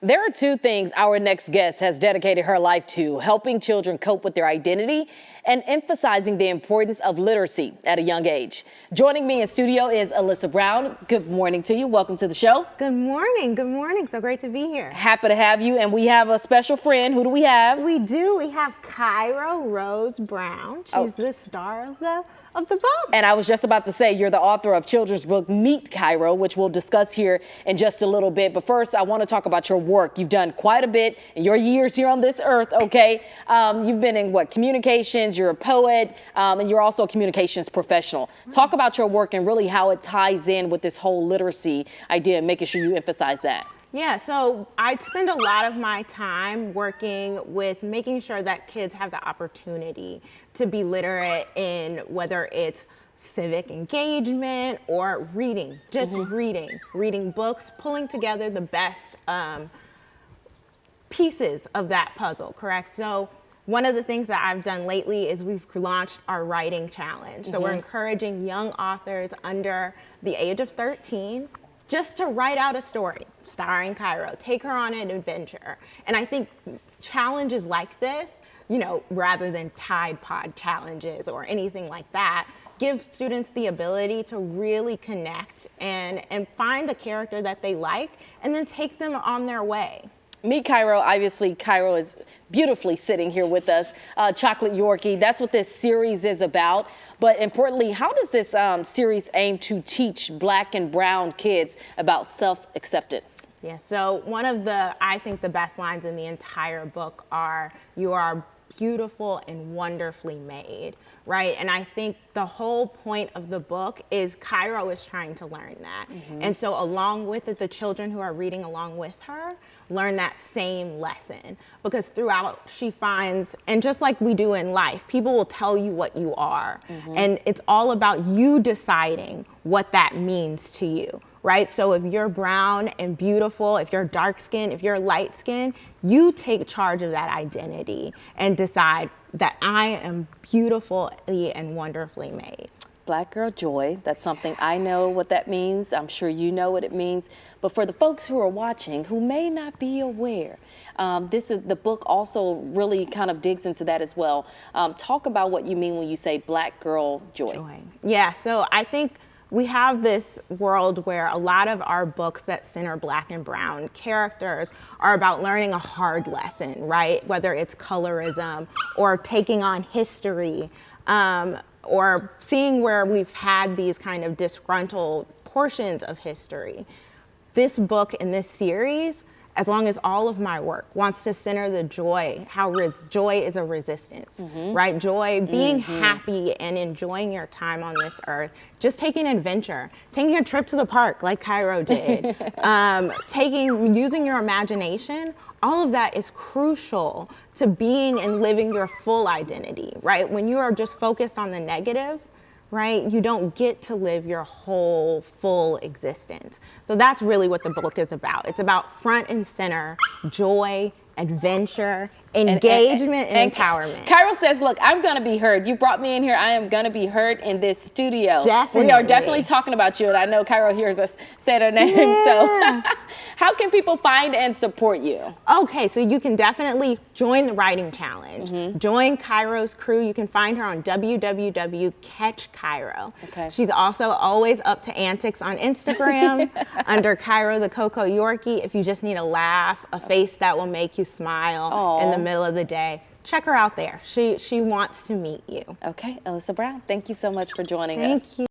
There are two things our next guest has dedicated her life to: helping children cope with their identity and emphasizing the importance of literacy at a young age. Joining me in studio is Alyssa Brown. Good morning to you. Welcome to the show. Good morning. Good morning. So great to be here. Happy to have you. And we have a special friend. Who do we have? We do. We have Cairo Rose Brown. She's the star of the book. And I was just about to say, you're the author of children's book Meet Cairo, which we'll discuss here in just a little bit. But first, I want to talk about your work. You've done quite a bit in your years here on this earth, okay? You've been in communications, you're a poet, and you're also a communications professional. Talk about your work and really how it ties in with this whole literacy idea and making sure you emphasize that. Yeah, so I spend a lot of my time working with making sure that kids have the opportunity to be literate in whether it's civic engagement or reading, just reading books, pulling together the best pieces of that puzzle, correct? So one of the things that I've done lately is we've launched our writing challenge. So we're encouraging young authors under the age of 13 just to write out a story starring Cairo, take her on an adventure. And I think challenges like this, you know, rather than Tide Pod challenges or anything like that, give students the ability to really connect and find a character that they like and then take them on their way. Meet Cairo. Obviously, Cairo is beautifully sitting here with us. Chocolate Yorkie, that's what this series is about. But importantly, how does this series aim to teach Black and brown kids about self-acceptance? Yeah, so one of I think the best lines in the entire book are, "You are beautiful and wonderfully made," right? And I think the whole point of the book is Cairo is trying to learn that. And so along with it, the children who are reading along with her learn that same lesson, because throughout she finds, and just like we do in life, people will tell you what you are. And it's all about you deciding what that means to you. Right? So if you're brown and beautiful, if you're dark skinned, if you're light skinned, you take charge of that identity and decide that I am beautifully and wonderfully made. Black girl joy, that's something I know what that means. I'm sure you know what it means. But for the folks who are watching who may not be aware, the book also really kind of digs into that as well. Talk about what you mean when you say black girl joy. Yeah, so I think we have this world where a lot of our books that center Black and brown characters are about learning a hard lesson, right? Whether it's colorism or taking on history, or seeing where we've had these kind of disgruntled portions of history. This book in this series, as long as all of my work wants to center the joy, how joy is a resistance, right? Joy, being happy and enjoying your time on this earth, just taking an adventure, taking a trip to the park like Cairo did, using your imagination, all of that is crucial to being and living your full identity, right? When you are just focused on the negative, right, you don't get to live your whole full existence. So that's really what the book is about. It's about front and center joy, adventure, engagement, and empowerment. Cairo says, look, I'm going to be heard. You brought me in here. I am going to be heard in this studio. Definitely. We are definitely talking about you, and I know Cairo hears us say her name. Yeah. So how can people find and support you? Okay, so you can definitely join the writing challenge. Join Cairo's crew. You can find her on www.catchcairo. Okay. She's also always up to antics on Instagram under Cairo the Coco Yorkie. If you just need a laugh, a face that will make you smile in the middle of the day, check her out there. She wants to meet you. Okay, Alyssa Brown, thank you so much for joining us. Thank you.